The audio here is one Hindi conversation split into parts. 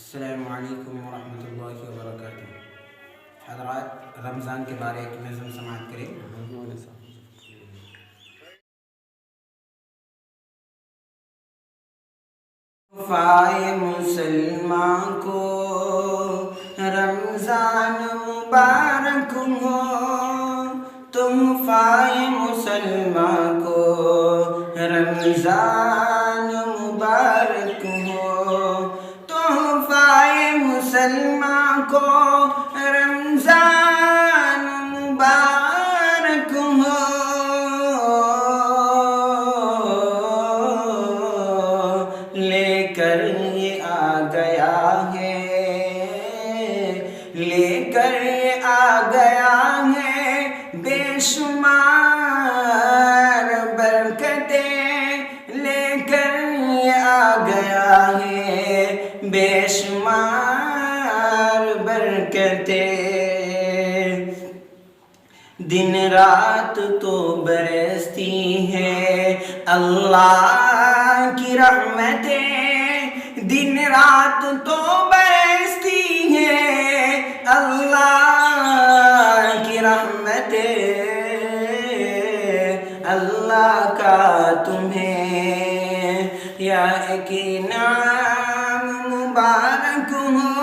अस्सलामुअलैकुम वरहमतुल्लाहि वबरकातुहू। हज़रात, रमज़ान के बारे एक नज़म समाअत करें। तोहफ़ाए मुसलमान को रमज़ान मुबारक हो। तोहफ़ाए मुसलमान को रमज़ान मुबारक हो। तोहफ़ाए मुसलमान को रमज़ान मुबारक हो। लेकर ये आ गया है, लेकर ये आ गया है बेशुमार बरकतें। लेकर ये आ गया है बेशुमार बरकतें। दिन रात तो बरसती है अल्लाह की रहमतें। दिन रात तो बरसती है अल्लाह की रहमतें। अल्लाह का तुम्हें या एक नाम मुबारक हो।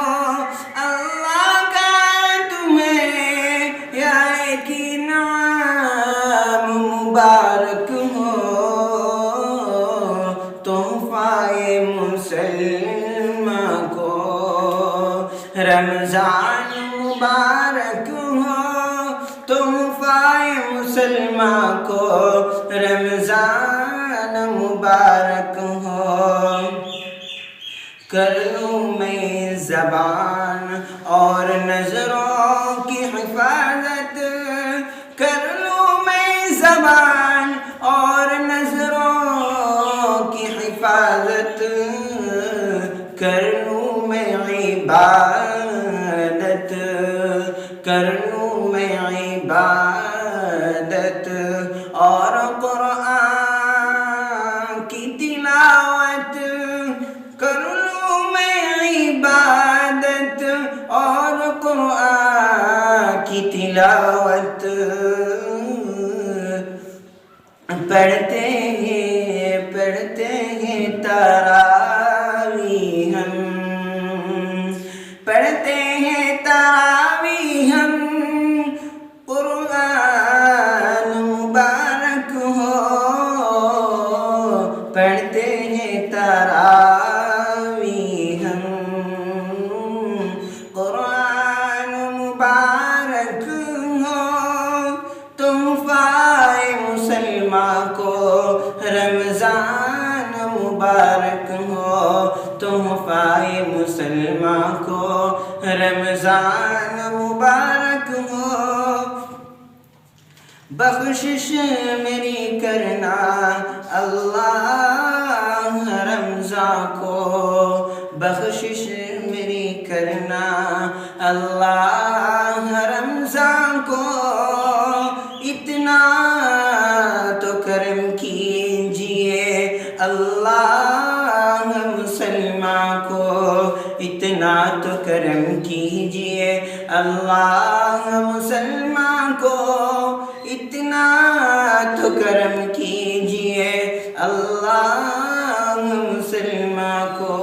अल्लाह का तुम्हें या एक नाम मुबारक हो। तोहफ़ाए मुसलमान को रमज़ान मुबारक हो। तोहफ़ाए मुसलमान को रमज़ान मुबारक हो। कर लूँ मैं ज़बान और नज़रों की हिफाजत। कर लूँ मैं ज़बान और नज़रों की हिफाजत। कर लूँ मैं इबादत। कर लूँ मैं इबादत और कुरान की तिलावत। कर लूँ मैं इबादत और कुरान की तिलावत। पढ़ते हैं तरावी हम। पढ़ते हैं तरावी हम। कुरान मुबारक हो। पढ़ते हैं तरावी हम। कुरान मुबारक हो। तोहफ़ाए मुसलमान को रमज़ान मुबारक हो। तोहफ़ाए मुसलमान को रमज़ान मुबारक हो। बख्शिश मेरी करना अल्लाह रमज़ान को। बख्शिश मेरी करना अल्लाह रमज़ान को। इतना तो करम कीजिए अल्लाह मुसलमान को। इतना तो करम कीजिए अल्लाह मुसलमान को। इतना तो करम कीजिए अल्लाह मुसलमान को।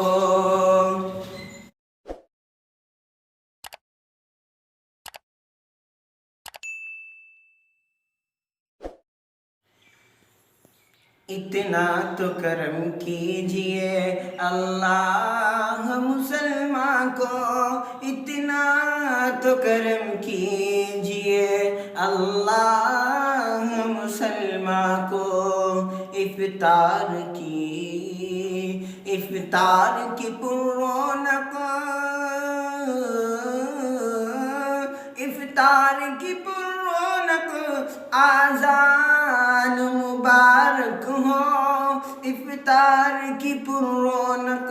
इतना तो करम कीजिए अल्लाह मुसलमान को। इतना तो करम कीजिए अल्लाह मुसलमान को। इफ्तार की पुरौनक। इफ्तार की पुरौनक आज़ान मुबारक हो। इफ्तार की पुरौनक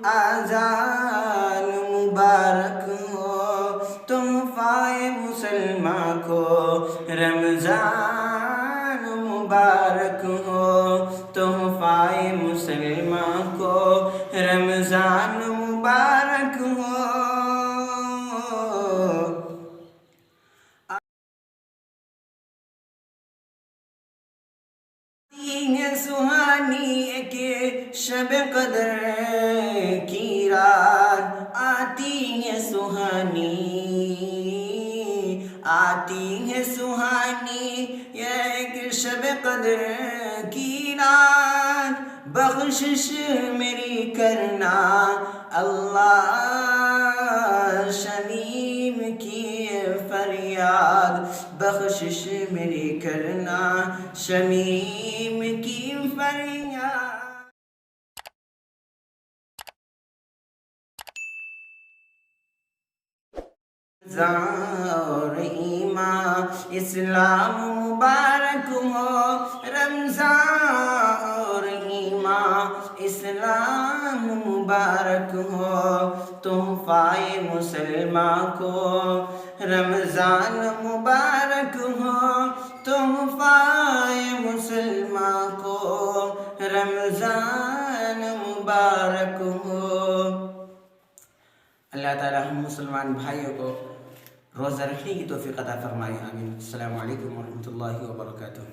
आज़ान मुबारक हो। तोहफ़ाए मुसलमान को रमज़ान मुबारक हो। तोहफ़ाए मुसलमान को रमज़ान मुबारक कदर की रात बख्शिश मेरी करना अल्लाह शमीम की फरियाद बख्शिश मेरी करना शमीम की फरियाद। और ईमान इस्लाम मुबारक हो रमज़ान और ईमान इस्लाम मुबारक हो तोहफ़ाए मुसलमान को रमज़ान मुबारक हो तोहफ़ाए मुसलमान को रमज़ान मुबारक हो। अल्लाह ताला हम मुसलमान भाइयों को रोज़ा रखने की तौफीक अता फरमाए। आमीन। अस्सलामु अलैकुम व रहमतुल्लाहि व बरकातुहू।